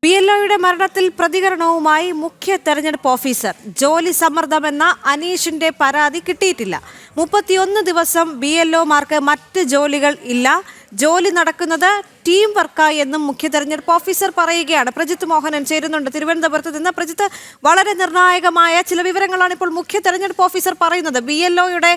BLOയുടെ മരണത്തിൽ പ്രതികരണവുമായി മുഖ്യ തെരഞ്ഞെടുപ്പ് ഓഫീസർ. ജോലി സമ്മർദ്ദമെന്ന അനീഷിന്റെ പരാതി കിട്ടിയിട്ടില്ല. 31 ദിവസം BLOമാർക്ക് മറ്റ് ജോലികൾ ഇല്ല. ജോലി നടക്കുന്നത് ടീം വർക്കായി എന്നും മുഖ്യ തെരഞ്ഞെടുപ്പ് ഓഫീസർ പറയുകയാണ്. പ്രജിത്ത് മോഹനൻ ചേരുന്നുണ്ട് തിരുവനന്തപുരത്ത് നിന്ന്. പ്രജിത്ത്, വളരെ നിർണായകമായ ചില വിവരങ്ങളാണ് ഇപ്പോൾ മുഖ്യ തെരഞ്ഞെടുപ്പ് ഓഫീസർ പറയുന്നത്. BLOയുടെ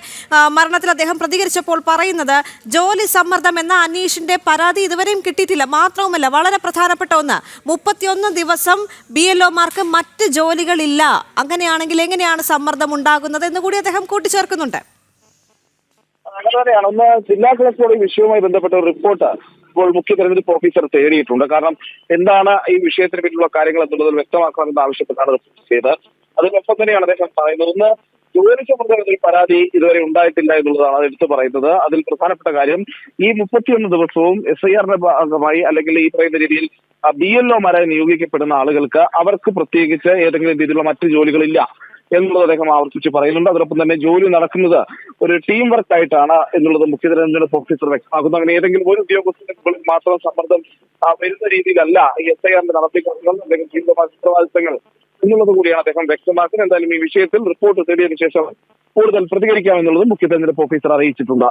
മരണത്തിൽ അദ്ദേഹം പ്രതികരിച്ചപ്പോൾ പറയുന്നത് ജോലി സമ്മർദ്ദം എന്ന അനീഷിന്റെ പരാതി ഇതുവരെയും കിട്ടിയിട്ടില്ല. മാത്രവുമല്ല, വളരെ പ്രധാനപ്പെട്ട ഒന്ന്, 31 ദിവസം BLOമാർക്ക് മറ്റ് ജോലികളില്ല. അങ്ങനെയാണെങ്കിൽ എങ്ങനെയാണ് സമ്മർദ്ദം ഉണ്ടാകുന്നത് എന്ന് കൂടി അദ്ദേഹം കൂട്ടിച്ചേർക്കുന്നുണ്ട്. അങ്ങനെയാണ്. ഒന്ന്, ജില്ലാ കളക്ടറുടെ ഈ വിഷയവുമായി ബന്ധപ്പെട്ട ഒരു റിപ്പോർട്ട് ഇപ്പോൾ മുഖ്യ തെരഞ്ഞെടുപ്പ് ഓഫീസർ തേടിയിട്ടുണ്ട്. കാരണം എന്താണ് ഈ വിഷയത്തിന് പിന്നിലുള്ള കാര്യങ്ങൾ എന്നുള്ളതിൽ വ്യക്തമാക്കണമെന്ന് ആവശ്യപ്പെട്ടാണ് റിപ്പോർട്ട് ചെയ്തത്. അതിനൊപ്പം തന്നെയാണ് അദ്ദേഹം പറയുന്നത്, ഒന്ന്, ജോലി സംബന്ധമായ ഒരു പരാതി ഇതുവരെ ഉണ്ടായിട്ടില്ല എന്നുള്ളതാണ് അത് എടുത്തു പറയുന്നത്. അതിൽ പ്രധാനപ്പെട്ട കാര്യം, ഈ 31 ദിവസവും SIRന്റെ ഭാഗമായി അല്ലെങ്കിൽ ഈ പറയുന്ന രീതിയിൽ BLOമാരായി നിയോഗിക്കപ്പെടുന്ന ആളുകൾക്ക് അവർക്ക് പ്രത്യേകിച്ച് ഏതെങ്കിലും രീതിയിലുള്ള മറ്റു ജോലികളില്ല എന്നുള്ളത് അദ്ദേഹം ആവർത്തിച്ച് പറയുന്നുണ്ട്. അതോടൊപ്പം തന്നെ ജോലി നടക്കുന്നത് ഒരു ടീം വർക്ക് ആയിട്ടാണ് എന്നുള്ളത് മുഖ്യ തെരഞ്ഞെടുപ്പ് ഓഫീസർ വ്യക്തമാക്കുന്നു. അങ്ങനെ ഏതെങ്കിലും ഒരു ഉദ്യോഗസ്ഥന്റെ മുകളിൽ മാത്രം സമ്മർദ്ദം വരുന്ന രീതിയിലല്ല ഈ SIRന്റെ നടത്തിക്കൊണ്ടുകൾ അല്ലെങ്കിൽ ടീമുമായി ഉത്തരവാദിത്തങ്ങൾ എന്നുള്ളത് കൂടിയാണ് അദ്ദേഹം വ്യക്തമാക്കുന്നത്. എന്തായാലും ഈ വിഷയത്തിൽ റിപ്പോർട്ട് തേടിയതിനു ശേഷം കൂടുതൽ പ്രതികരിക്കാമെന്നുള്ളത് മുഖ്യ തെരഞ്ഞെടുപ്പ് ഓഫീസർ അറിയിച്ചിട്ടുണ്ട്.